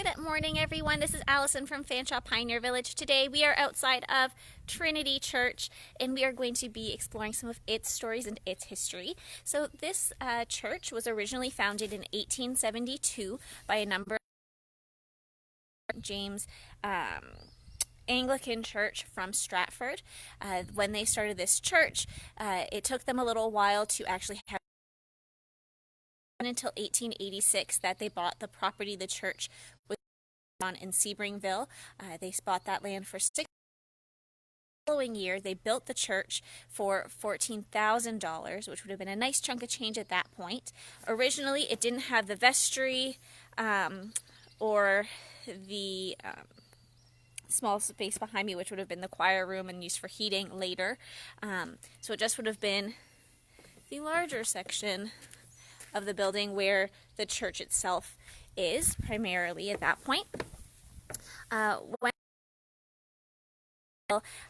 Good morning, everyone. This is Allison from Fanshawe Pioneer Village. Today we are outside of Trinity Church, and we are going to be exploring some of its stories and its history. So this church was originally founded in 1872 by a number of James Anglican church from Stratford. When they started this church, it took them a little while to actually have until 1886 that they bought the property the church was on in Seabringville. They bought that land for $6. The following year, they built the church for $14,000, which would have been a nice chunk of change at that point. Originally, it didn't have the vestry or the small space behind me, which would have been the choir room and used for heating later. So it just would have been the larger section of the building where the church itself is primarily at that point. When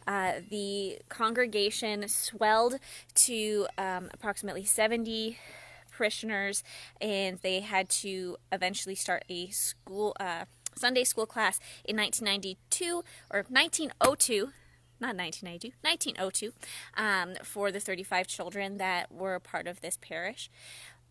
the congregation swelled to approximately 70 parishioners, and they had to eventually start a school Sunday school class in 1992 or 1902. Not 1992, 1902, for the 35 children that were part of this parish.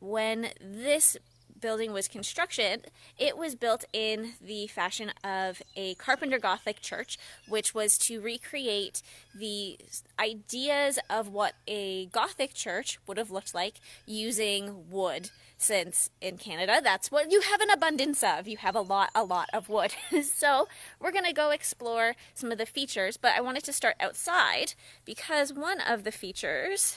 When this building was constructed, it was built in the fashion of a carpenter gothic church, which was to recreate the ideas of what a gothic church would have looked like using wood, since in Canada that's what you have an abundance of. You have a lot of wood. So we're going to go explore some of the features, but I wanted to start outside because one of the features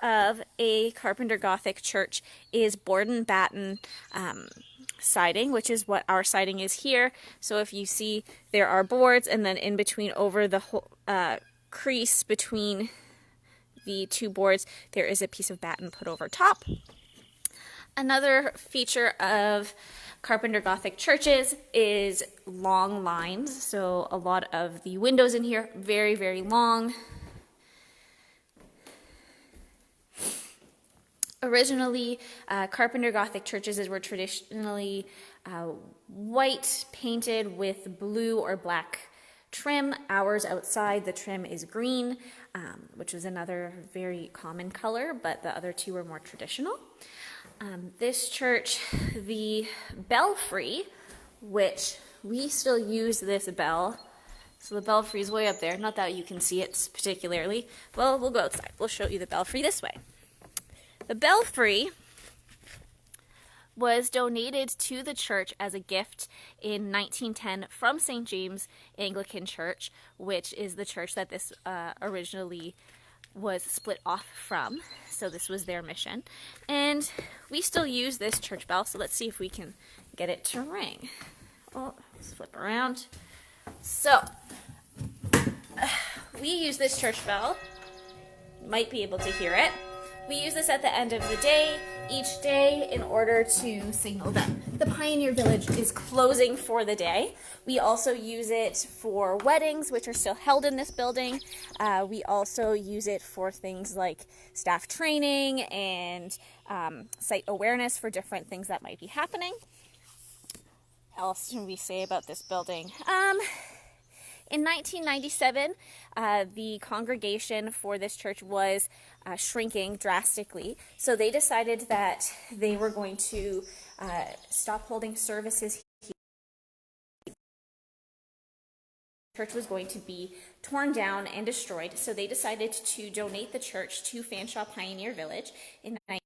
of a carpenter gothic church is board and batten siding, which is what our siding is here. So if you see, there are boards, and then in between, over the whole crease between the two boards, there is a piece of batten put over top. Another feature of carpenter gothic churches is long lines. So a lot of the windows in here, very, very long. Originally, carpenter gothic churches were traditionally white, painted with blue or black trim. Ours outside, the trim is green, which was another very common color, but the other two were more traditional. This church, the belfry, which we still use this bell, so the belfry is way up there. Not that you can see it particularly. Well, we'll go outside. We'll show you the belfry this way. The belfry was donated to the church as a gift in 1910 from St. James Anglican Church, which is the church that this originally was split off from. So this was their mission. And we still use this church bell, so let's see if we can get it to ring. Oh, let's flip around. So, we use this church bell. You might be able to hear it. We use this at the end of the day, each day, in order to signal that the Pioneer Village is closing for the day. We also use it for weddings, which are still held in this building. We also use it for things like staff training and site awareness for different things that might be happening. What else can we say about this building? In 1997, the congregation for this church was shrinking drastically, so they decided that they were going to stop holding services here. The church was going to be torn down and destroyed, so they decided to donate the church to Fanshawe Pioneer Village in the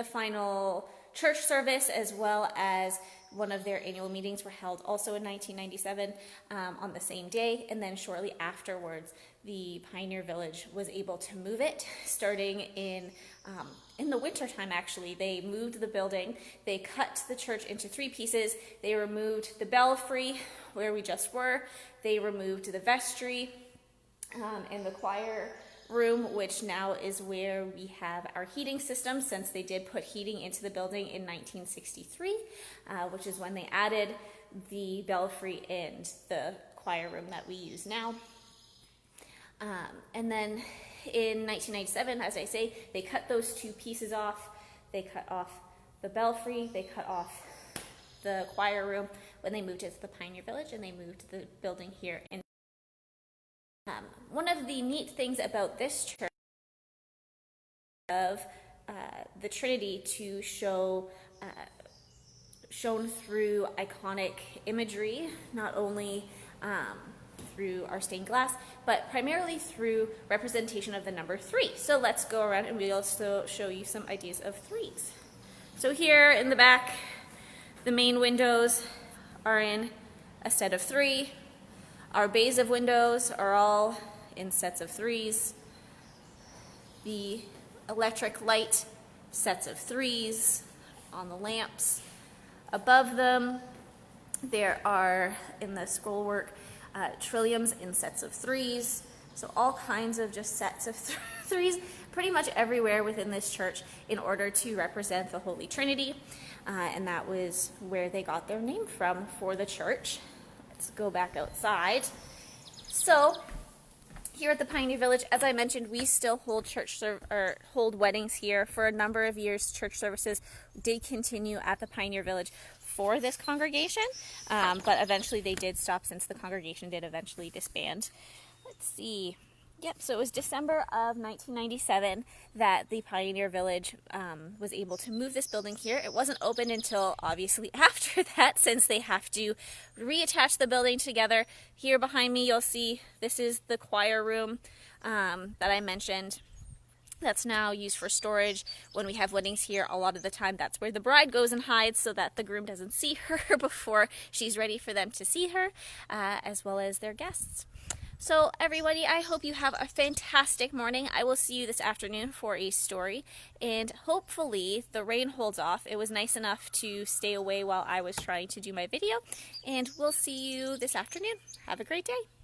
final church service, as well as one of their annual meetings, were held also in 1997 on the same day, and then shortly afterwards the Pioneer Village was able to move it, starting in the winter time. Actually, they moved the building. They cut the church into 3 pieces. They removed the belfry where we just were. They removed the vestry and the choir room, which now is where we have our heating system, since they did put heating into the building in 1963, which is when they added the belfry and the choir room that we use now. And then in 1997, as I say, they cut those 2 pieces off. they cut off the belfry, they cut off the choir room when they moved into the Pioneer Village, and they moved the building here. One of the neat things about this church of the Trinity to show shown through iconic imagery, not only through our stained glass, but primarily through representation of the number 3. So let's go around and we'll also show you some ideas of 3s. So here in the back, the main windows are in a set of 3. Our bays of windows are all in sets of 3s. The electric light, sets of 3s on the lamps. Above them, there are, in the scrollwork, trilliums in sets of 3s. So all kinds of just sets of 3s pretty much everywhere within this church in order to represent the Holy Trinity. And that was where they got their name from for the church. Let's go back outside. So here at the Pioneer Village, as I mentioned, we still hold hold weddings here. For a number of years, church services did continue at the Pioneer Village for this congregation, but eventually they did stop since the congregation did eventually disband. Let's see. Yep, so it was December of 1997 that the Pioneer Village was able to move this building here. It wasn't opened until obviously after that, since they have to reattach the building together. Here behind me you'll see this is the choir room that I mentioned. That's now used for storage. When we have weddings here, a lot of the time that's where the bride goes and hides so that the groom doesn't see her before she's ready for them to see her, as well as their guests. So everybody, I hope you have a fantastic morning. I will see you this afternoon for a story, and hopefully the rain holds off. It was nice enough to stay away while I was trying to do my video, and we'll see you this afternoon. Have a great day.